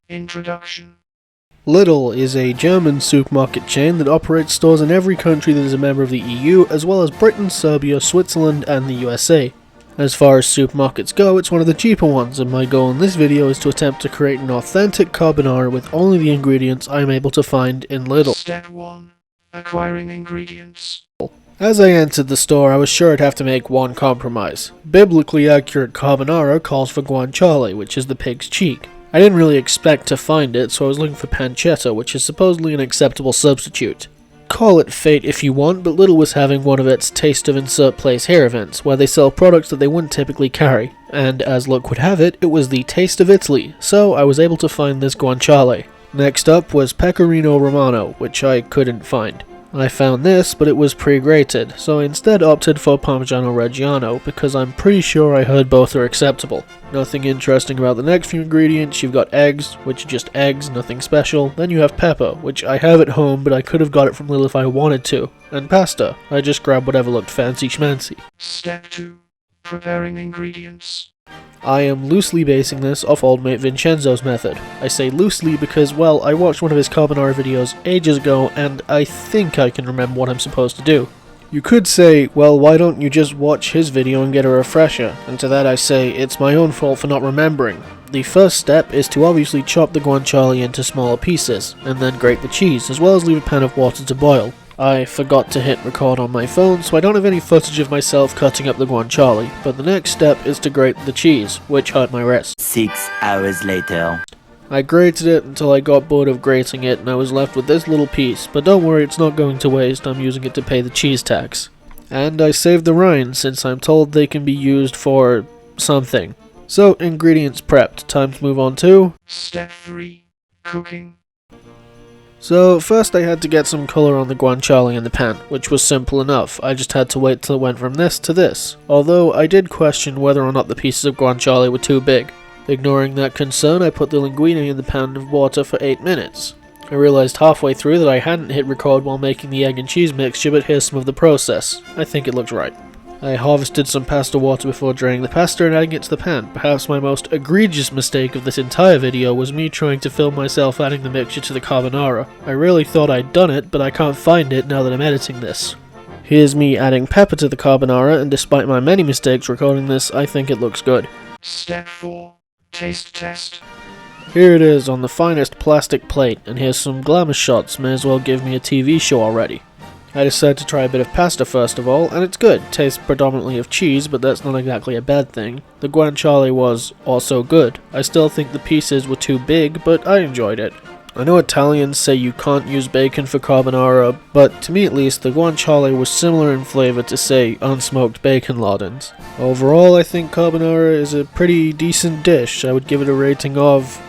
Introduction. Lidl is a German supermarket chain that operates stores in every country that is a member of the EU, as well as Britain, Serbia, Switzerland, and the USA. As far as supermarkets go, it's one of the cheaper ones, and my goal in this video is to attempt to create an authentic carbonara with only the ingredients I am able to find in Lidl. Step 1. Acquiring ingredients. As I entered the store, I was sure I'd have to make one compromise. Biblically accurate carbonara calls for guanciale, which is the pig's cheek. I didn't really expect to find it, so I was looking for pancetta, which is supposedly an acceptable substitute. Call it fate if you want, but Lidl was having one of its Taste of Insert Place Here events, where they sell products that they wouldn't typically carry, and as luck would have it, it was the Taste of Italy, so I was able to find this guanciale. Next up was Pecorino Romano, which I couldn't find. I found this, but it was pre-grated, so I instead opted for Parmigiano Reggiano, because I'm pretty sure I heard both are acceptable. Nothing interesting about the next few ingredients. You've got eggs, which are just eggs, nothing special. Then you have pepper, which I have at home, but I could have got it from Lidl if I wanted to. And pasta. I just grabbed whatever looked fancy schmancy. Step 2. Preparing ingredients. I am loosely basing this off old mate Vincenzo's method. I say loosely because, well, I watched one of his carbonara videos ages ago, and I think I can remember what I'm supposed to do. You could say, well, why don't you just watch his video and get a refresher? And to that I say, it's my own fault for not remembering. The first step is to obviously chop the guanciale into smaller pieces, and then grate the cheese, as well as leave a pan of water to boil. I forgot to hit record on my phone, so I don't have any footage of myself cutting up the guanciale, but the next step is to grate the cheese, which hurt my wrist. 6 hours later. I grated it until I got bored of grating it, and I was left with this little piece, but don't worry, it's not going to waste. I'm using it to pay the cheese tax. And I saved the rind, since I'm told they can be used for something. So, ingredients prepped. Time to move on to Step 3. Cooking. So, first I had to get some colour on the guanciale in the pan, which was simple enough. I just had to wait till it went from this to this. Although, I did question whether or not the pieces of guanciale were too big. Ignoring that concern, I put the linguine in the pan of water for 8 minutes. I realised halfway through that I hadn't hit record while making the egg and cheese mixture, but here's some of the process. I think it looks right. I harvested some pasta water before draining the pasta and adding it to the pan. Perhaps my most egregious mistake of this entire video was me trying to film myself adding the mixture to the carbonara. I really thought I'd done it, but I can't find it now that I'm editing this. Here's me adding pepper to the carbonara, and despite my many mistakes recording this, I think it looks good. Step 4. Taste test. Here it is on the finest plastic plate, and here's some glamour shots. May as well give me a TV show already. I decided to try a bit of pasta first of all, and it's good. Tastes predominantly of cheese, but that's not exactly a bad thing. The guanciale was also good. I still think the pieces were too big, but I enjoyed it. I know Italians say you can't use bacon for carbonara, but to me at least, the guanciale was similar in flavour to, say, unsmoked bacon lardons. Overall, I think carbonara is a pretty decent dish. I would give it a rating of